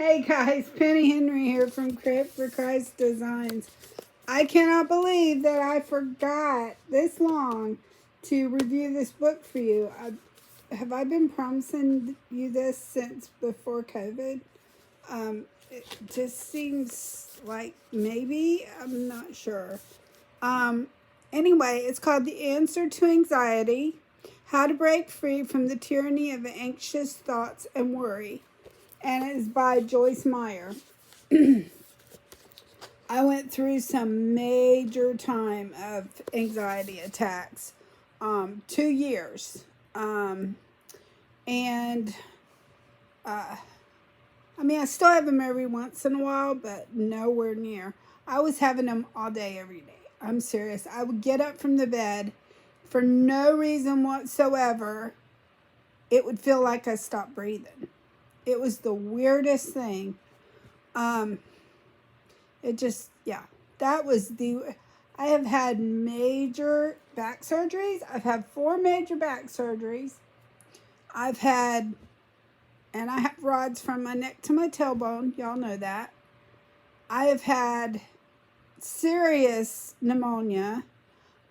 Hey guys, Penny Henry here from Crypt for Christ Designs. I cannot believe that I forgot this long to review this book for you. Have I been promising you this since before COVID? It just seems like maybe, I'm not sure. Anyway, it's called The Answer to Anxiety, How to Break Free from the Tyranny of Anxious Thoughts and Worry. And it is by Joyce Meyer. I went through some major time of anxiety attacks, 2 years. I still have them every once in a while, but nowhere near. I was having them all day, every day. I'm serious. I would get up from the bed for no reason whatsoever. It would feel like I stopped breathing. It was the weirdest thing. I have had major back surgeries. I've had 4 major back surgeries. I have rods from my neck to my tailbone. Y'all know that. I have had serious pneumonia.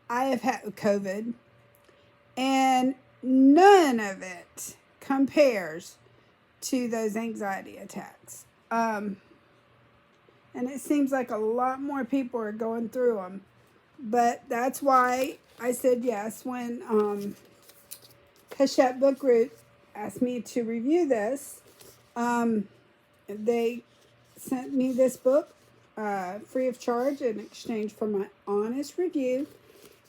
I have had COVID. And none of it compares to those anxiety attacks. And it seems like a lot more people are going through them. But that's why I said yes when Hachette Book Group asked me to review this. They sent me this book free of charge in exchange for my honest review.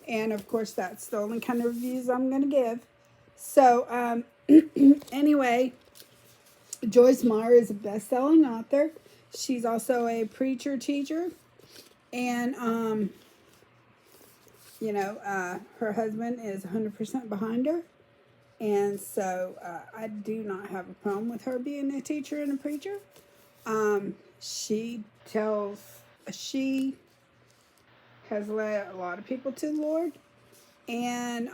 And of course, that's the only kind of reviews I'm going to give. So anyway, Joyce Meyer is a best-selling author. She's also a preacher teacher. And, her husband is 100% behind her. And so I do not have a problem with her being a teacher and a preacher. She has led a lot of people to the Lord. And,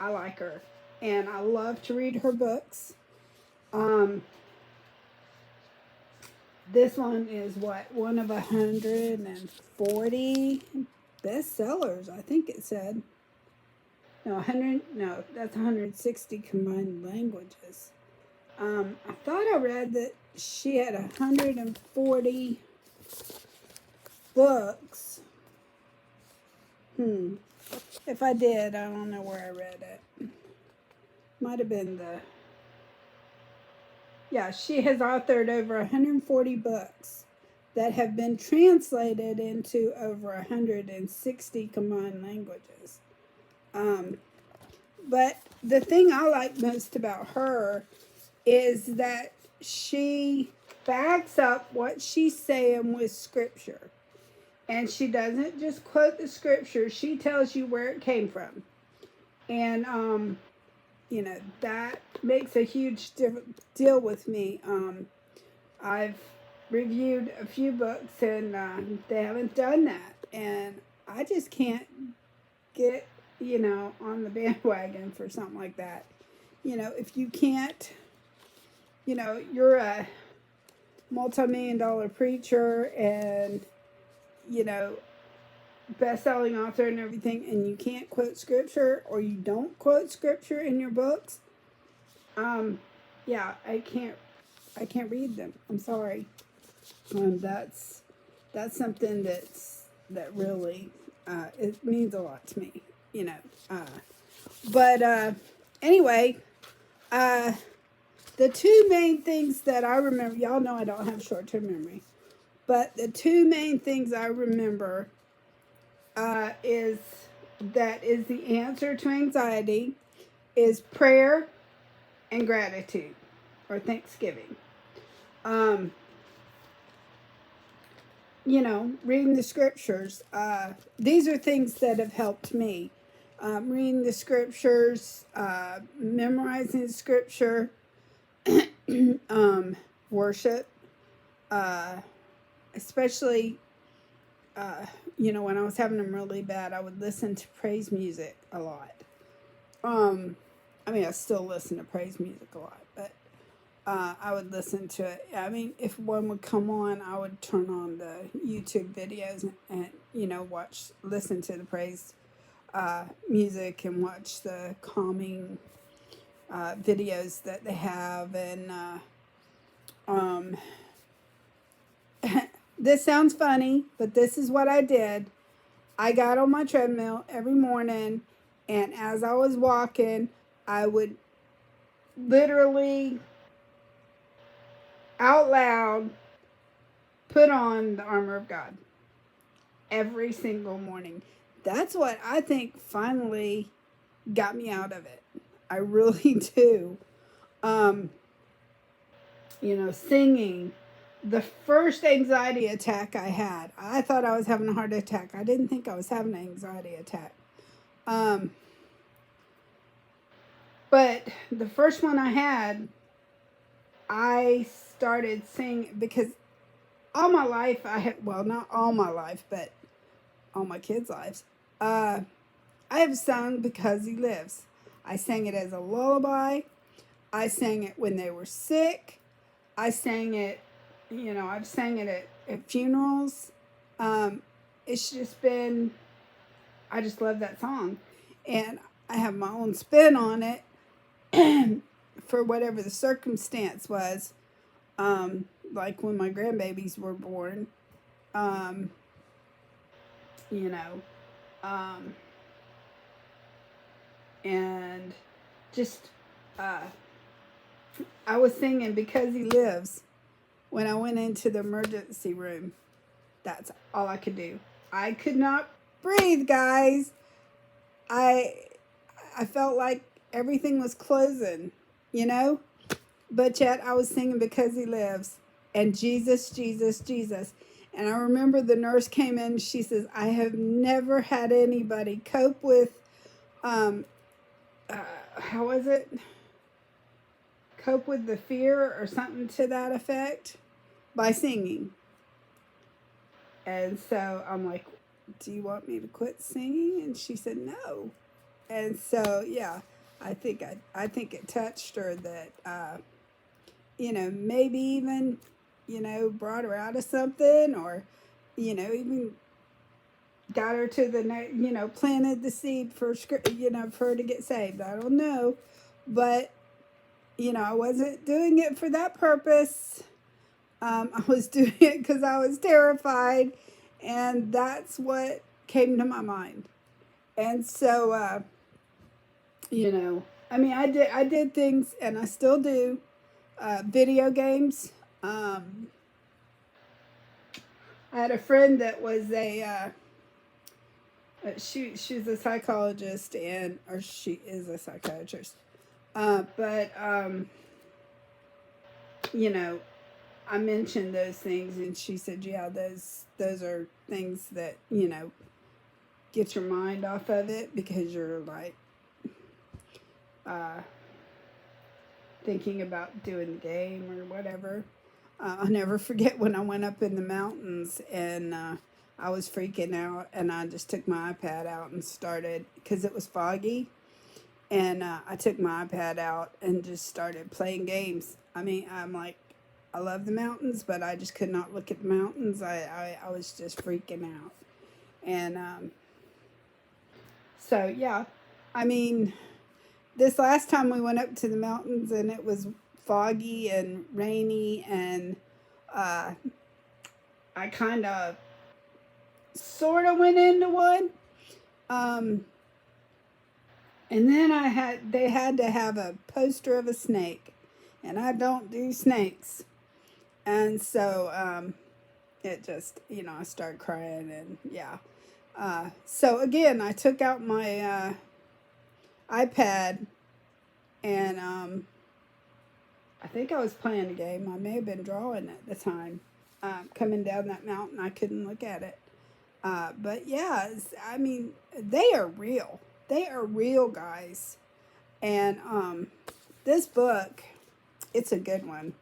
I like her, and I love to read her books. This one is one of 140 bestsellers, I think it said. That's 160 combined languages. I thought I read that she had 140 books. If I did, I don't know where I read it. Might have been she has authored over 140 books that have been translated into over 160 combined languages. But the thing I like most about her is that she backs up what she's saying with scripture. And she doesn't just quote the scripture. She tells you where it came from. And, that makes a huge deal with me. I've reviewed a few books and they haven't done that. And I just can't get, on the bandwagon for something like that. If you can't, you're a multi-million-dollar preacher and best-selling author and everything, and you can't quote scripture, or you don't quote scripture in your books, I can't read them. I'm sorry. That's something that really it means a lot to me, anyway, the 2 main things that I remember, y'all know I don't have short-term memory. But the 2 main things I remember is the answer to anxiety is prayer and gratitude or thanksgiving. Reading the scriptures. These are things that have helped me. Reading the scriptures, memorizing scripture, worship, especially, when I was having them really bad, I would listen to praise music a lot. I mean, I still listen to praise music a lot, but I would listen to it. I mean, if one would come on, I would turn on the YouTube videos and listen to the praise music and watch the calming videos that they have. And um, this sounds funny, but this is what I did. I got on my treadmill every morning, and as I was walking, I would literally out loud put on the armor of God every single morning. That's what I think finally got me out of it. I really do. Singing. The first anxiety attack I had, I thought I was having a heart attack. I didn't think I was having an anxiety attack. But the first one I had, I started singing because all my life not all my life, but all my kids' lives, I have sung Because He Lives. I sang it as a lullaby. I sang it when they were sick. I sang it, I've sang it at funerals. It's just been, I just love that song. And I have my own spin on it for whatever the circumstance was. Like when my grandbabies were born, and just, I was singing Because He Lives when I went into the emergency room. That's all I could do. I could not breathe, guys. I felt like everything was closing, But yet I was singing Because He Lives and Jesus, Jesus, Jesus. And I remember the nurse came in, she says, I have never had anybody cope with, how was it? Cope with the fear or something to that effect by singing. And so I'm like, do you want me to quit singing? And she said, no. And so, yeah, I think it touched her that, maybe even, brought her out of something, or, even got her to the, planted the seed for, for her to get saved. I don't know. But, I wasn't doing it for that purpose. I was doing it because I was terrified, and that's what came to my mind. And so, I did things, and I still do. Video games. I had a friend that was she's a psychologist, or she is a psychiatrist. I mentioned those things, and she said, yeah, those are things that, get your mind off of it, because you're like thinking about doing the game or whatever. I'll never forget when I went up in the mountains, and I was freaking out, and I just took my iPad out and started, because it was foggy, and I took my iPad out and just started playing games. I mean, I'm like, I love the mountains, but I just could not look at the mountains. I was just freaking out. And so, yeah, I mean, this last time we went up to the mountains, and it was foggy and rainy, and I kind of sort of went into one. And then they had to have a poster of a snake, and I don't do snakes. And so it just, I started crying, and yeah. So again, I took out my iPad, and I think I was playing a game. I may have been drawing at the time. Coming down that mountain, I couldn't look at it. But yeah, I mean, they are real. They are real, guys. And this book, it's a good one.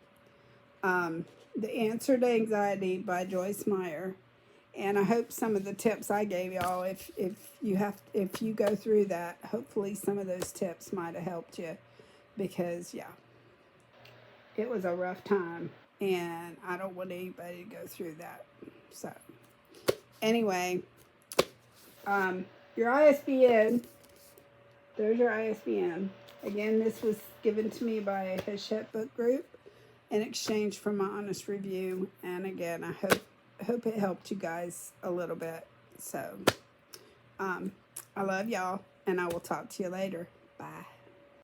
The Answer to Anxiety by Joyce Meyer. And I hope some of the tips I gave y'all, if you go through that, hopefully some of those tips might have helped you, because yeah, it was a rough time, and I don't want anybody to go through that. So anyway, your ISBN, there's your ISBN. Again, this was given to me by a Hachette book group in exchange for my honest review. And again, I hope it helped you guys a little bit. So, I love y'all, and I will talk to you later. Bye.